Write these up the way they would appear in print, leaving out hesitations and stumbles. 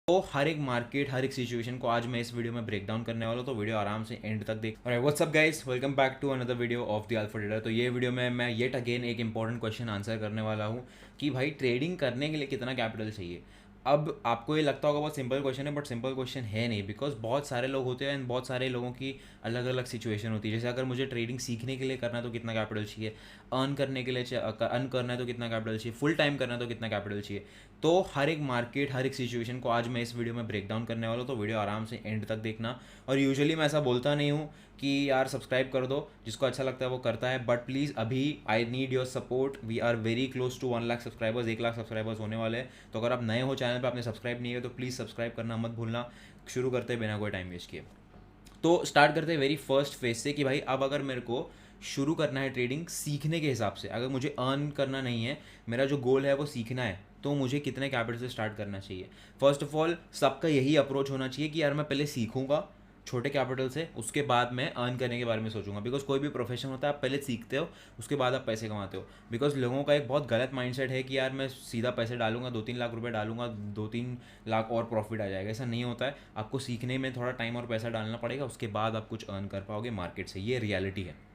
तो हर एक मार्केट, हर एक सिचुएशन को आज मैं इस वीडियो में ब्रेक डाउन करने वाला हूँ, तो वीडियो आराम से एंड तक देख। और what's up guys, welcome back to another video of the Alpha Trader. तो ये वीडियो में मैं येट अगेन एक इंपॉर्टेंट क्वेश्चन आंसर करने वाला हूँ कि भाई ट्रेडिंग करने के लिए कितना कैपिटल चाहिए। अब आपको ये लगता होगा बहुत सिंपल क्वेश्चन है, बट सिंपल क्वेश्चन है नहीं, बिकॉज बहुत सारे लोग होते हैं एंड बहुत सारे लोगों की अलग अलग सिचुएशन होती है। जैसे अगर मुझे ट्रेडिंग सीखने के लिए करना है तो कितना कैपिटल चाहिए, अर्न करने के लिए अर्न करना है तो कितना कैपिटल चाहिए, फुल टाइम करना है तो कितना कैपिटल चाहिए। तो हर एक मार्केट, हर एक सिचुएशन को आज मैं इस वीडियो में ब्रेक डाउन करने वाला हूँ, तो वीडियो आराम से एंड तक देखना। और यूजुअली मैं ऐसा बोलता नहीं हूँ कि यार सब्सक्राइब कर दो, जिसको अच्छा लगता है वो करता है, बट प्लीज़ अभी I need your support. We are very close to 1 lakh subscribers, 1 lakh subscribers होने वाले हैं। तो अगर आप नए हो चैनल पर, आपने सब्सक्राइब नहीं है तो प्लीज़ सब्सक्राइब करना मत भूलना। शुरू करते हैं बिना कोई टाइम वेस्ट किए। तो स्टार्ट करते हैं वेरी फर्स्ट फेज से कि भाई अब अगर मेरे को शुरू करना है ट्रेडिंग सीखने के हिसाब से, अगर मुझे अर्न करना नहीं है, मेरा जो गोल है वो सीखना है, तो मुझे कितने कैपिटल से स्टार्ट करना चाहिए। फर्स्ट ऑफ ऑल सबका यही अप्रोच होना चाहिए कि यार मैं पहले सीखूंगा छोटे कैपिटल से, उसके बाद मैं अर्न करने के बारे में सोचूंगा। बिकॉज कोई भी प्रोफेशन होता है, आप पहले सीखते हो, उसके बाद आप पैसे कमाते हो। बिकॉज लोगों का एक बहुत गलत माइंडसेट है कि यार मैं सीधा पैसे डालूंगा, 2-3 लाख रुपए डालूंगा, 2-3 लाख और प्रॉफिट आ जाएगा। ऐसा नहीं होता है, आपको सीखने में थोड़ा टाइम और पैसा डालना पड़ेगा, उसके बाद आप कुछ अर्न कर पाओगे मार्केट से। ये रियलिटी है।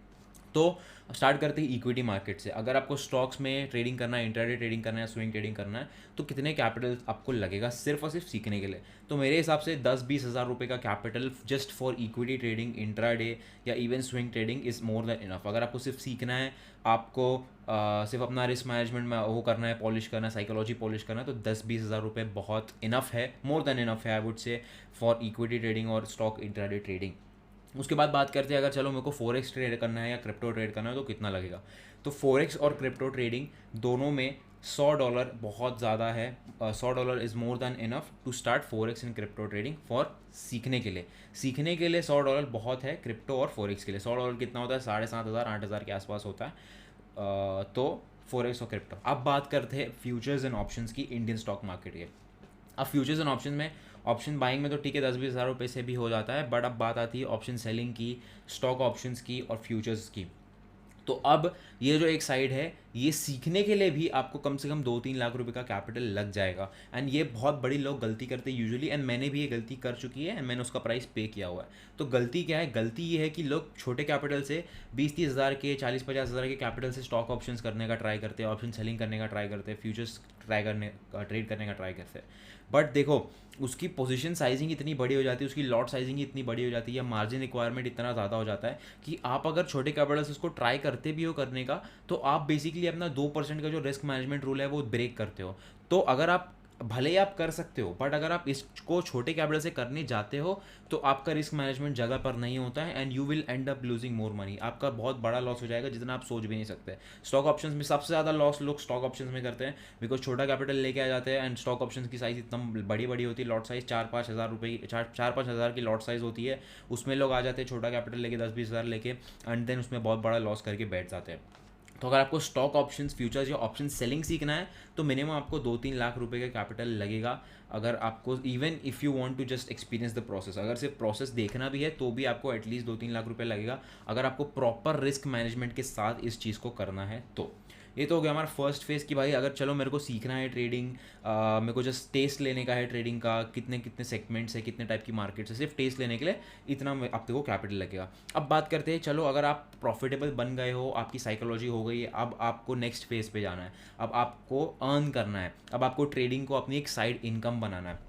तो स्टार्ट करते हैं इक्विटी मार्केट से। अगर आपको स्टॉक्स में ट्रेडिंग करना है, इंट्राडे ट्रेडिंग करना है, स्विंग ट्रेडिंग करना है, तो कितने कैपिटल आपको लगेगा सिर्फ और सिर्फ सीखने के लिए। तो मेरे हिसाब से 10-20 हज़ार रुपये का capital just for equity trading, intraday या even swing trading is more than enough. अगर आपको सिर्फ सीखना है, आपको सिर्फ अपना रिस्क मैनेजमेंट में वो करना है, पॉलिश करना है, साइकोलॉजी पॉलिश करना है, तो 10-20 हज़ार रुपये बहुत इनफ है, मोर देन इनफ है I would say, for equity trading और स्टॉक इंट्राडे ट्रेडिंग। उसके बाद बात करते हैं, अगर चलो मेरे को फॉरेक्स ट्रेड करना है या क्रिप्टो ट्रेड करना है तो कितना लगेगा। तो फॉरेक्स और क्रिप्टो ट्रेडिंग दोनों में $100 बहुत ज़्यादा है। $100 is more than enough to start forex and crypto trading for सीखने के लिए। सीखने के लिए $100 बहुत है क्रिप्टो और फॉरेक्स के लिए। $100 कितना होता है, 7,500 8,000 के आसपास होता है। तो फॉरेक्स और क्रिप्टो। अब बात करते हैं फ्यूचर्स एंड ऑप्शंस की इंडियन स्टॉक मार्केट के। अब फ्यूचर्स एंड ऑप्शन में, ऑप्शन बाइंग में तो ठीक है 10-20 हज़ार रुपये से भी हो जाता है, बट अब बात आती है ऑप्शन सेलिंग की, स्टॉक ऑप्शंस की और फ्यूचर्स की। तो अब ये जो एक साइड है, ये सीखने के लिए भी आपको कम से कम 2-3 लाख रुपए का कैपिटल लग जाएगा। एंड ये बहुत बड़ी लोग गलती करते हैं यूजुअली, एंड मैंने भी ये गलती कर चुकी है एंड मैंने उसका प्राइस पे किया हुआ है। तो गलती क्या है? गलती ये है कि लोग छोटे कैपिटल से 20-30 हज़ार के, 40-50 हज़ार के कैपिटल से स्टॉक ऑप्शंस करने का ट्राई करते हैं, ऑप्शन सेलिंग करने का ट्राई करते हैं, फ्यूचर्स ट्रेड करने का ट्राई करते हैं। बट देखो, उसकी पोजीशन साइजिंग इतनी बड़ी हो जाती है, उसकी लॉट साइजिंग इतनी बड़ी हो जाती है, मार्जिन रिक्वायरमेंट इतना ज़्यादा हो जाता है कि आप अगर छोटे कैपिटल से उसको ट्राई करते भी हो करने का, तो आप बेसिकली अपना 2% का जो रिस्क मैनेजमेंट रूल है वो ब्रेक करते हो। तो अगर आप भले ही आप कर सकते हो, बट अगर आप इसको छोटे कैपिटल से करने जाते हो तो आपका रिस्क मैनेजमेंट जगह पर नहीं होता है and you will and up losing more money. आपका बहुत बड़ा लॉस हो जाएगा जितना आप सोच भी नहीं सकते। स्टॉक ऑप्शंस में सबसे ज़्यादा लॉस लोग स्टॉक ऑप्शंस में करते हैं, बिकॉज छोटा कैपिटल लेके आ जाते हैं एंड स्टॉक ऑप्शंस की साइज़ इतना बड़ी बड़ी होती है, लॉट साइज़ 4-5 हज़ार रुपये, 4-5 हज़ार की लॉट साइज़ होती है। उसमें लोग आ जाते हैं छोटा कैपिटल लेके 10-20 हज़ार लेके, एंड देन उसमें बहुत बड़ा लॉस करके बैठ जाते हैं। तो अगर आपको स्टॉक ऑप्शंस, फ्यूचर्स या ऑप्शन सेलिंग सीखना है तो मिनिमम आपको 2-3 लाख रुपए का कैपिटल लगेगा। अगर आपको even if you want to just experience the process, अगर सिर्फ प्रोसेस देखना भी है तो भी आपको एटलीस्ट 2-3 लाख रुपए लगेगा, अगर आपको प्रॉपर रिस्क मैनेजमेंट के साथ इस चीज़ को करना है तो। ये तो हो गया हमारा फर्स्ट फेज़ कि भाई अगर चलो मेरे को सीखना है ट्रेडिंग, मेरे को जस्ट टेस्ट लेने का है ट्रेडिंग का, कितने कितने सेगमेंट्स है, कितने टाइप की मार्केट्स है, सिर्फ टेस्ट लेने के लिए इतना आपको कैपिटल लगेगा। अब बात करते हैं, चलो अगर आप प्रॉफिटेबल बन गए हो, आपकी साइकोलॉजी हो गई है, अब आपको नेक्स्ट फेज़ पे जाना है, अब आपको अर्न करना है, अब आपको ट्रेडिंग को अपनी एक साइड इनकम बनाना है,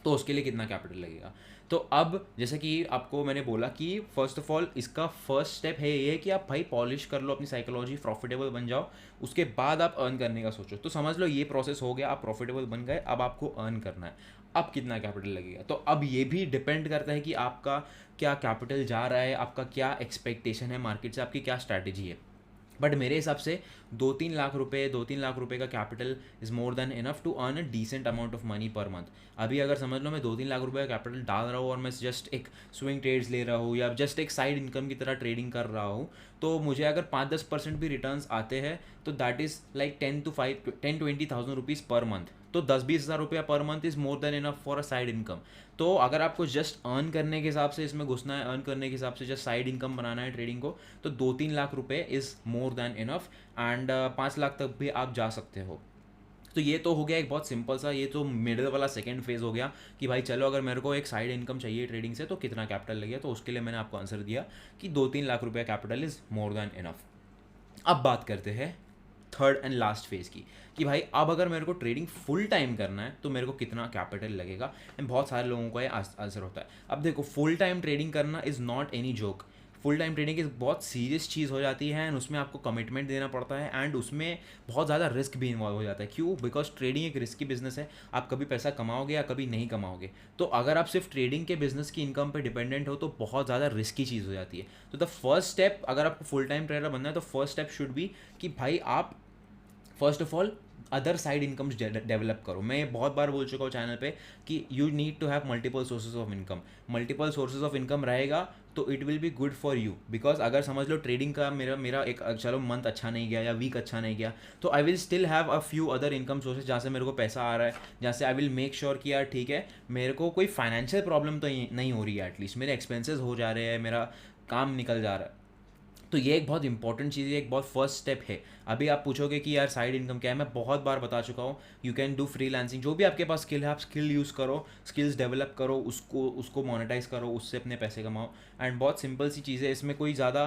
तो उसके लिए कितना कैपिटल लगेगा। तो अब जैसे कि आपको मैंने बोला कि फर्स्ट ऑफ ऑल इसका फर्स्ट स्टेप है ये कि आप भाई पॉलिश कर लो अपनी साइकोलॉजी, प्रॉफिटेबल बन जाओ, उसके बाद आप अर्न करने का सोचो। तो समझ लो ये प्रोसेस हो गया, आप प्रॉफिटेबल बन गए, अब आपको अर्न करना है, अब कितना कैपिटल लगेगा। तो अब ये भी डिपेंड करता है कि आपका क्या कैपिटल जा रहा है, आपका क्या एक्सपेक्टेशन है मार्केट से, आपकी क्या स्ट्रैटेजी है। बट मेरे हिसाब से 2-3 लाख रुपए का capital is more than enough to earn a decent amount of money per month. अभी अगर समझ लो मैं 2-3 लाख रुपए का कैपिटल डाल रहा हूँ और मैं जस्ट एक स्विंग ट्रेड्स ले रहा हूँ या जस्ट एक साइड इनकम की तरह ट्रेडिंग कर रहा हूँ, तो मुझे अगर 5-10% भी रिटर्न्स आते हैं तो that is like 10-20 thousand rupees per month. तो 10-20 हज़ार रुपया per month is more than enough for a side income. तो अगर आपको जस्ट अर्न करने के हिसाब से इसमें घुसना है, अर्न करने के हिसाब से जस्ट साइड इनकम बनाना है ट्रेडिंग को, तो 2-3 लाख रुपए is more than enough, and 5 lakh तक भी आप जा सकते हो। तो ये तो हो गया एक बहुत सिंपल सा, ये तो मिडिल वाला सेकंड फेज हो गया कि भाई चलो अगर मेरे को एक साइड इनकम चाहिए ट्रेडिंग से तो कितना कैपिटल लगेगा, तो उसके लिए मैंने आपको आंसर दिया कि 2-3 लाख रुपया capital is more than enough. अब बात करते हैं थर्ड एंड लास्ट फेज़ की कि भाई अब अगर मेरे को ट्रेडिंग फुल टाइम करना है तो मेरे को कितना कैपिटल लगेगा। एंड बहुत सारे लोगों का ये आंसर होता है। अब देखो, फुल टाइम ट्रेडिंग करना is not any joke. Full time trading एक बहुत सीरियस चीज़ हो जाती है एंड उसमें आपको कमिटमेंट देना पड़ता है एंड उसमें बहुत ज़्यादा रिस्क भी इन्वॉल्व हो जाता है। क्यों? बिकॉज ट्रेडिंग एक रिस्की बिजनेस है। आप कभी पैसा कमाओगे या कभी नहीं कमाओगे। तो अगर आप सिर्फ ट्रेडिंग के बिजनेस की इनकम पे डिपेंडेंट हो तो बहुत ज़्यादा रिस्की चीज़ हो जाती है। तो द फर्स्ट स्टेप, अगर आपको फुल टाइम ट्रेडर बनना है तो फर्स्ट स्टेप शुड बी कि भाई आप first of all other side incomes develop करो। मैं ये बहुत बार बोल चुका हूँ चैनल पे कि you need to have multiple sources of income. Multiple sources of income रहेगा तो it will be good for you. Because अगर समझ लो ट्रेडिंग का मेरा मेरा एक चलो मंथ अच्छा नहीं गया या वीक अच्छा नहीं गया, तो I will still have a few other income sources जहाँ से मेरे को पैसा आ रहा है, जहाँ से आई विल मेक श्योर कि यार ठीक है मेरे को कोई फाइनेंशियल प्रॉब्लम तो नहीं हो रही है, एटलीस्ट मेरे एक्सपेंसेस हो जा रहे हैं, मेरा काम निकल जा रहा है। तो ये एक बहुत इंपॉर्टेंट चीज़ है, एक बहुत फर्स्ट स्टेप है। अभी आप पूछोगे कि यार साइड इनकम क्या है, मैं बहुत बार बता चुका हूँ। यू कैन डू फ्रीलांसिंग, जो भी आपके पास स्किल है आप स्किल यूज़ करो, स्किल्स डेवलप करो, उसको मोनेटाइज करो, उससे अपने पैसे कमाओ। एंड बहुत सिंपल सी चीज़ है, इसमें कोई ज़्यादा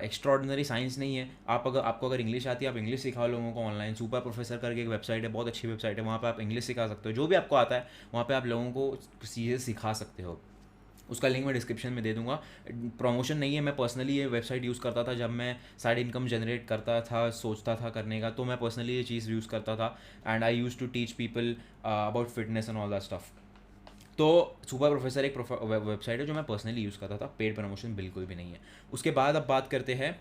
एक्स्ट्रॉर्डनरी साइंस नहीं है। आपको अगर इंग्लिश आती है आप इंग्लिश सिखाओ लोगों को ऑनलाइन। सुपर प्रोफेसर करके एक वेबसाइट है, बहुत अच्छी वेबसाइट है, वहाँ पे आप इंग्लिश सिखा सकते हो। जो भी आपको आता है वहाँ पे आप लोगों को चीज़ें सिखा सकते हो। उसका लिंक मैं डिस्क्रिप्शन में दे दूंगा। प्रमोशन नहीं है, मैं पर्सनली ये वेबसाइट यूज़ करता था जब मैं साइड इनकम जनरेट करता था, सोचता था करने का, तो मैं पर्सनली ये चीज़ यूज़ करता था and I use to teach people about fitness and all that stuff. तो सुपर प्रोफेसर एक वेबसाइट है जो मैं पर्सनली यूज़ करता था, पेड प्रमोशन बिल्कुल भी नहीं है। उसके बाद अब बात करते हैं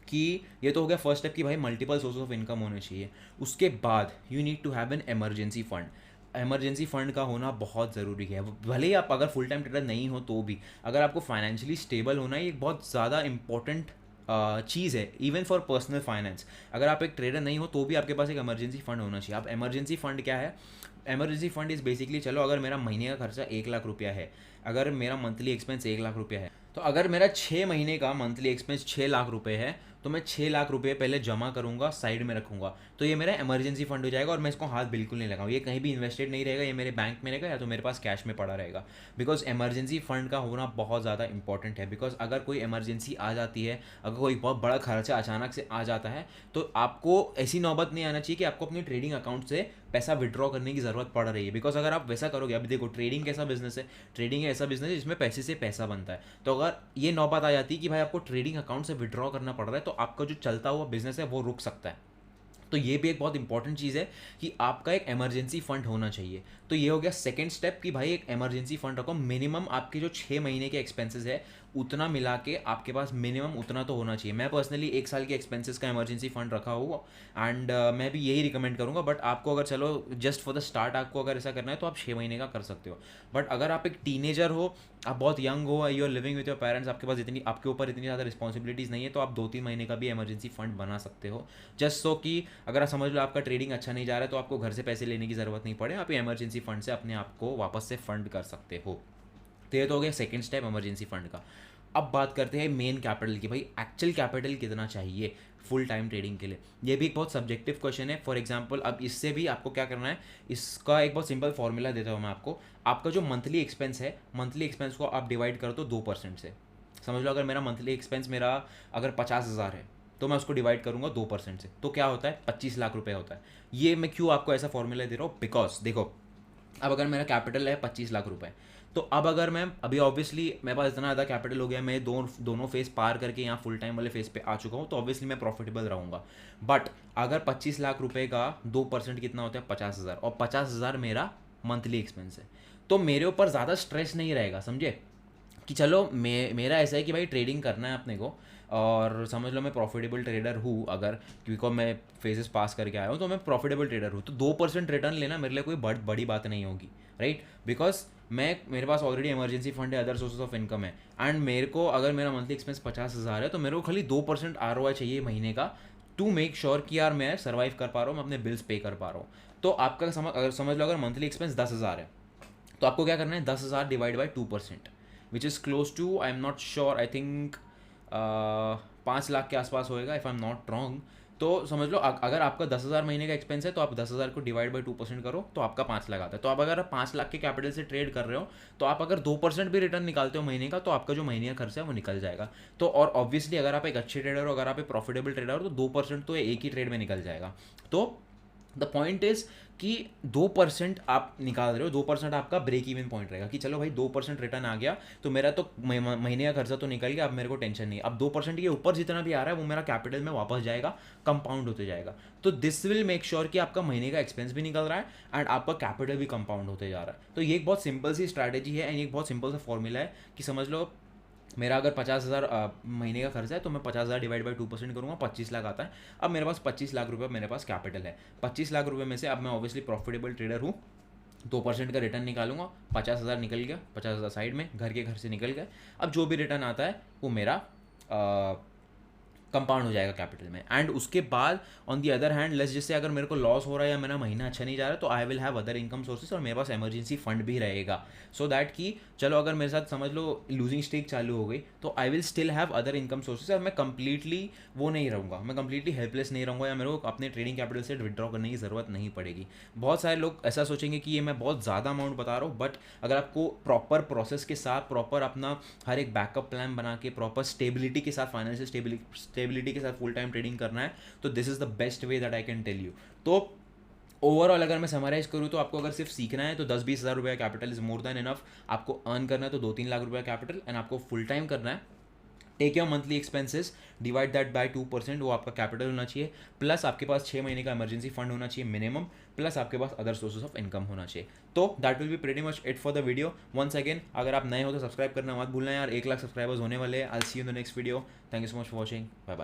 कि ये तो हो गया फर्स्ट स्टेप कि भाई मल्टीपल सोर्स ऑफ इनकम होने चाहिए। उसके बाद you need to have an emergency fund. Emergency fund का होना बहुत ज़रूरी है। भले ही आप अगर फुल टाइम ट्रेडर नहीं हो तो भी, अगर आपको फाइनेंशियली स्टेबल होना है, ये बहुत ज़्यादा इंपॉर्टेंट चीज़ है इवन फॉर पर्सनल फाइनेंस। अगर आप एक ट्रेडर नहीं हो तो भी आपके पास एक इमरजेंसी फंड होना चाहिए। आप इमरजेंसी फंड क्या है? इमरजेंसी फंड इज़ बेसिकली, चलो अगर मेरा महीने का खर्चा 1 लाख रुपया है, अगर मेरा मंथली एक्सपेंस 1 लाख रुपया है, तो अगर मेरा 6 महीने का मंथली एक्सपेंस 6 लाख रुपये है तो मैं 6 लाख रुपये पहले जमा करूँगा, साइड में रखूँगा। तो ये मेरा इमरजेंसी फंड हो जाएगा और मैं इसको हाथ बिल्कुल नहीं लगाऊँ। ये कहीं भी इन्वेस्टेड नहीं रहेगा, ये मेरे बैंक में रहेगा या तो मेरे पास कैश में पड़ा रहेगा। बिकॉज इमरजेंसी फंड का होना बहुत ज़्यादा इंपॉर्टेंट है। बिकॉज अगर कोई इमरजेंसी आ जाती है, अगर कोई बहुत बड़ा खर्चा अचानक से आ जाता है, तो आपको ऐसी नौबत नहीं आना चाहिए कि आपको अपने ट्रेडिंग अकाउंट से पैसा विड्रॉ करने की ज़रूरत पड़ रही है। बिकॉज अगर आप वैसा करोगे, अभी देखो ट्रेडिंग कैसा बिजनेस है, ट्रेडिंग ऐसा बिजनेस है जिसमें पैसे से पैसा बनता है। तो अगर ये नौबत आ जाती है कि भाई आपको ट्रेडिंग अकाउंट से विड्रॉ करना पड़ रहा है, तो आपका जो चलता हुआ बिजनेस है वो रुक सकता है। तो ये भी एक बहुत इंपॉर्टेंट चीज़ है कि आपका एक इमरजेंसी फंड होना चाहिए। तो ये हो गया सेकंड स्टेप कि भाई एक इमरजेंसी फंड रखो। मिनिमम आपके जो 6 महीने के एक्सपेंसेस है उतना मिला के आपके पास मिनिमम उतना तो होना चाहिए। मैं पर्सनली 1 साल के एक्सपेंसेस का इमरजेंसी फंड रखा हुआ एंड मैं भी यही रिकमेंड करूँगा। बट आपको अगर चलो जस्ट फॉर द स्टार्ट आपको अगर ऐसा करना है तो आप 6 महीने का कर सकते हो। बट अगर आप एक टीनेजर हो, आप बहुत यंग हो, you are living with your parents, आपके पास इतनी आपके ऊपर इतनी ज़्यादा रिस्पॉन्सिबिलिटीज़ नहीं है, तो आप 2-3 महीने का भी इमरजेंसी फंड बना सकते हो। जस्ट सो कि अगर आप समझ लो आपका ट्रेडिंग अच्छा नहीं जा रहा है तो आपको घर से पैसे लेने की ज़रूरत नहीं पड़े, आप इमरजेंसी फंड से अपने आप को वापस से फंड कर सकते हो। तो ये तो हो गया सेकंड स्टेप इमरजेंसी फंड का। अब बात करते हैं मेन कैपिटल की। भाई एक्चुअल कैपिटल कितना चाहिए फुल टाइम ट्रेडिंग के लिए? ये भी एक बहुत सब्जेक्टिव क्वेश्चन है। फॉर एग्जांपल अब इससे भी आपको क्या करना है, इसका एक बहुत सिंपल फॉर्मूला देता हूँ मैं आपको। आपका जो मंथली एक्सपेंस है, मंथली एक्सपेंस को आप डिवाइड कर दो 2% से। समझ लो अगर मेरा मंथली एक्सपेंस मेरा अगर 50,000 है तो मैं उसको डिवाइड करूँगा 2% से, तो क्या होता है? 25 लाख रुपये होता है। ये मैं क्यों आपको ऐसा फॉर्मूला दे रहा हूँ? बिकॉज देखो, अब अगर मेरा कैपिटल है 25 लाख रुपए, तो अब अगर मैं अभी ऑब्वियसली मेरे पास इतना ज़्यादा कैपिटल हो गया, मैं दोनों फेज पार करके यहाँ फुल टाइम वाले फेज पे आ चुका हूँ, तो ऑब्वियसली मैं प्रॉफिटेबल रहूँगा। बट अगर 25 लाख रुपए का 2% कितना होता है? 50,000, और 50,000 मेरा मंथली एक्सपेंस है, तो मेरे ऊपर ज़्यादा स्ट्रेस नहीं रहेगा। समझे कि चलो मेरा ऐसा है कि भाई ट्रेडिंग करना है अपने को, और समझ लो मैं प्रॉफिटेबल ट्रेडर हूँ, अगर क्योंकि मैं फेजेस पास करके आया हूँ तो मैं प्रॉफिटेबल ट्रेडर हूँ, तो 2% रिटर्न लेना मेरे लिए कोई बड़ी बात नहीं होगी, राइट? बिकॉज मेरे पास ऑलरेडी इमरजेंसी फंड है, अदर सोर्सेज ऑफ इनकम है, एंड मेरे को अगर मेरा मंथली एक्सपेंस 50,000 है तो मेरे को खाली 2% ROI चाहिए महीने का, टू मेक श्योर कि यार मैं सर्वाइव कर पा रहा हूँ, मैं अपने बिल्स पे कर पा रहा हूँ। तो आपका अगर समझ लो अगर मंथली एक्सपेंस 10,000 है, तो आपको क्या करना है? 10,000 divide by 2%, which is close to, I am not sure, I think 5 lakh के आसपास होएगा, if I am not wrong. तो समझ लो अगर आपका 10,000 महीने का एक्सपेंस है तो आप 10,000 को डिवाइड बाई 2% करो तो आपका 5 लाख आता है। तो आप अगर 5 लाख के कैपिटल से ट्रेड कर रहे हो तो आप अगर 2% भी रिटर्न निकालते हो महीने का तो आपका जो महीने का खर्चा है वो निकल जाएगा। तो और ऑब्वियसली अगर आप एक अच्छे ट्रेडर हो, अगर आप एक प्रॉफिटेबल ट्रेडर हो, तो 2% तो एक ही ट्रेड में निकल जाएगा। तो द पॉइंट इज कि 2% आप निकाल रहे हो, 2% आपका ब्रेक इवन पॉइंट रहेगा कि चलो भाई 2% रिटर्न आ गया तो मेरा तो महीने का खर्चा तो निकल गया, अब मेरे को टेंशन नहीं। अब 2% के ऊपर जितना भी आ रहा है वो मेरा कैपिटल में वापस जाएगा, कंपाउंड होते जाएगा। तो दिस विल मेक श्योर कि आपका महीने का एक्सपेंस भी निकल रहा है एंड आपका कैपिटल भी कंपाउंड होते जा रहा है। तो ये एक बहुत सिंपल सी स्ट्रैटेजी है एंड एक बहुत सिंपल सा फॉर्मूला है कि समझ लो मेरा अगर 50,000 महीने का खर्चा है तो मैं 50,000 डिवाइड बाई 2% करूँगा, 25 लाख आता है। अब मेरे पास 25 लाख रुपये मेरे पास कैपिटल है। 25 लाख रुपये में से अब मैं ऑब्वियसली प्रॉफिटेबल ट्रेडर हूँ, 2% का रिटर्न निकालूंगा, 50,000 निकल गया, 50,000 साइड में घर के घर से निकल गया। अब जो भी रिटर्न आता है वो मेरा कंपाउंड हो जाएगा कैपिटल में। एंड उसके बाद on the other hand less जैसे अगर मेरे को लॉस हो रहा है या मेरा महीना अच्छा नहीं जा रहा है तो I will have other income sources और मेरे पास इमरजेंसी फंड भी रहेगा। सो दैट कि चलो अगर मेरे साथ समझ लो लूजिंग स्ट्रीक चालू हो गई तो I will still have other income sources और मैं कंप्लीटली वो नहीं रहूँगा, मैं कंप्लीटली हेल्पलेस नहीं रहूँगा या मेरे को अपने ट्रेडिंग कैपिटल से विड्रॉ करने की ज़रूरत नहीं पड़ेगी। बहुत सारे लोग ऐसा सोचेंगे कि ये मैं बहुत ज़्यादा अमाउंट बता रहा हूँ, बट अगर आपको प्रॉपर प्रोसेस के साथ प्रॉपर अपना हर एक बैकअप प्लान बना के प्रॉपर स्टेबिलिटी के साथ, फाइनेंशियल स्टेबिलिटी के साथ फुल टाइम ट्रेडिंग करना है तो this is the best way that I can tell you. तो ओवरऑल अगर मैं समराइज करूँ तो आपको अगर सिर्फ सीखना है तो 10-20 हज़ार रुपये capital is more than enough. आपको अर्न करना है तो 2-3 लाख रुपये कैपिटल एंड आपको फुल टाइम करना है। Take your monthly expenses, divide that by 2%, वो आपका कैपिटल होना चाहिए, प्लस आपके पास 6 महीने का इमरजेंसी फंड होना चाहिए मिनिमम, प्लस आपके पास अदर सोर्सेज ऑफ इनकम होना चाहिए। तो that will be pretty much it for the video. Once again अगर आप नए हो तो सब्सक्राइब करना मत भूलना यार, 1 लाख सब्सक्राइबर्स होने वाले हैं। I will see you in the next video. Thank you so much for watching, bye bye.